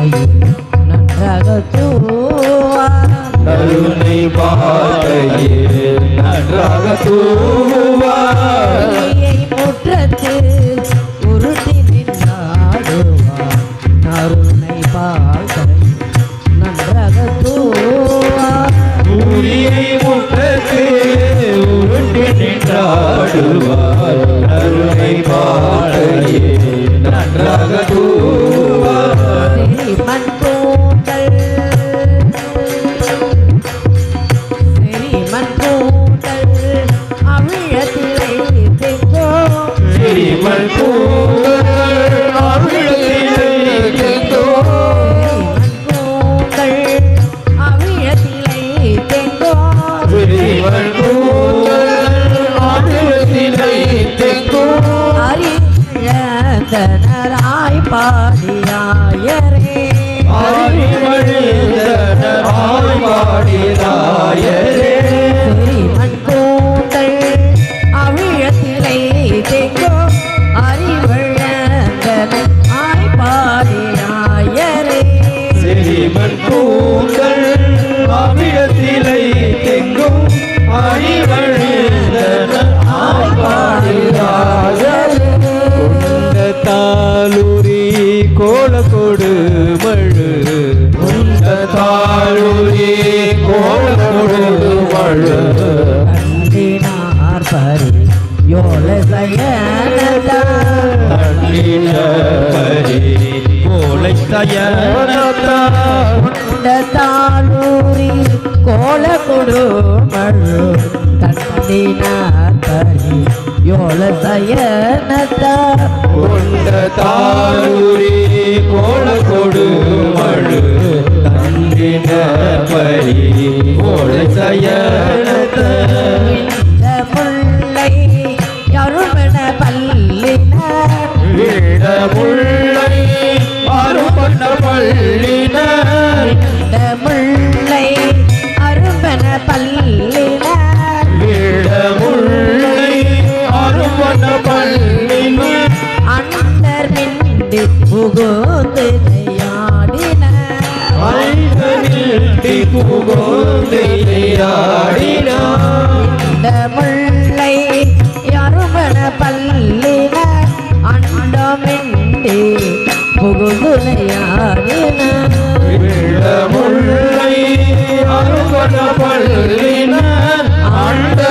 நன்றாக தூவார் கருணை பாதையில் நன்றாக தூவார் முற்றத்து உருட்டி நின்றாடுவார் கருணை பாதையில் நன்றாக தூவார் முற்றத்து உருட்டி நின்றாடுவார் கருணை பாதையில் நன்றாக தூவார் மண் கூந்தல் அவிழத்திலே தெங்கோ மண் கூந்தல் அவிழத்திலே தெங்கோ அவிழத்திலே தெங்கோ மண் கூந்தல் அவிழத்திலே தெங்கோ அறிஞராய் பாடியாயரே அறிவழிந்தராய் பாடினாயரே மண் கூந்தல் அவிழத்திலே தெங்கோ அறிவழந்தனாய் பாடியாயரே செறிமன் கூந்தல் அவிழத்திலே தெங்கும் அறிவழிந்தராய் பாடினாயரே தாளுரி கோல கொடு மழு தாளுரி கோல கொடு மழு கண்டினார் பரி யோல சயனதா தண்ணின பரி கோலை சயனதா தாளூரி கோல கொடு மழு கண்டினார் பரி யோல சயனதா கொண்ட தாளுரி கோல கொடு மழு தண்டின பரி கோலை சயனத இந்த முல்லை யருமண பல்லினர் விட முல்லை அருமண பள்ளினர் இந்த முல்லை அருமண பல்லினர் விட முல்லை அருமண பள்ளினர் அண்டர் மிண்டி புகுந்து ஆடினர் ஐந்தனில் புகோந்தியாடினார் இந்த முல்லை யருமண பல்லினர் அண்டமிண்டி புகுதுனையாடினர் விட முல்லை அருமண பள்ளினர் அண்ட